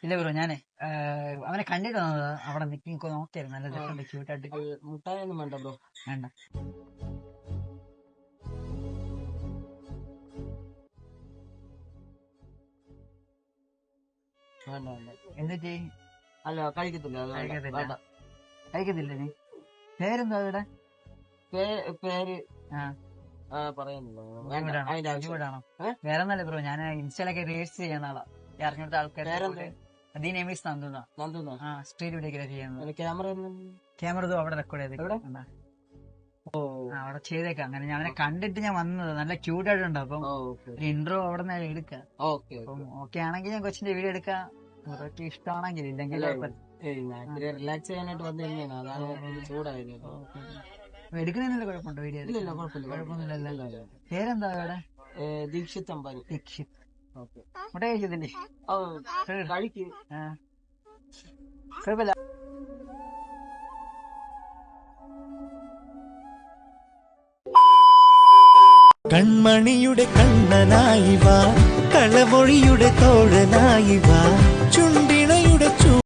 ഇല്ല ബ്രോ ഞാനേ അവനെ കണ്ടിട്ട് വന്നതാ. അവിടെ നിൽക്കി നോക്കിയായിരുന്നു, നല്ല രസമുണ്ട്, ക്യൂട്ടായിട്ട്. മുട്ടായൊന്നും വേണ്ട ബ്രോ. വേണ്ട. എന്നിട്ട് അല്ല കഴിക്കത്തില്ല. കഴിക്കത്തില്ല നീ? പേരെന്താ അവിടെ? പേര് പറയുന്നില്ലോ. വേറെ ഒന്നല്ലേ ബ്രോ, ഞാൻ ഇൻസ്റ്റയിലൊക്കെ റീൽസ് ചെയ്യുന്ന ആളാ. അറിഞ്ഞിടത്ത ആൾക്കാർ സ്ട്രീറ്റ് വീഡിയോഗ്രാഫി ചെയ്യുന്നത്. ക്യാമറ അവിടെ റെക്കോർഡ് ചെയ്ത് അവിടെ ചെയ്തേക്കാം. അങ്ങനെ ഞാൻ അവനെ കണ്ടിട്ട് ഞാൻ വന്നത്. നല്ല ക്യൂട്ടായിട്ടുണ്ട്. അപ്പം ഒരു ഇൻട്രോ അവിടെ നിന്ന് എടുക്കാം. ഓക്കെ ആണെങ്കിൽ ഞാൻ കൊച്ചിന്റെ വീഡിയോ എടുക്കാം. അതൊക്കെ ഇഷ്ടമാണെങ്കിൽ, ഇല്ലെങ്കിൽ റിലാക്സ് ചെയ്യാനായിട്ട് വന്നിരുന്നതാണ്. അതാണ് ചൂടായത്. എടുക്കുന്നതിനല്ല കുഴപ്പമുണ്ടോ വീഡിയോ? കുഴപ്പമൊന്നുമില്ലല്ലോ. പേരെന്താ അവിടെ? ദീക്ഷിത് അംബാനി. ദീക്ഷിത്. മുട്ട കഴിച്ചതില്ലേ? കുഴപ്പമില്ല. കൺമണിയുടെ കണ്ണനായി വാ, കളമൊഴിയുടെ തോഴനായി വാ.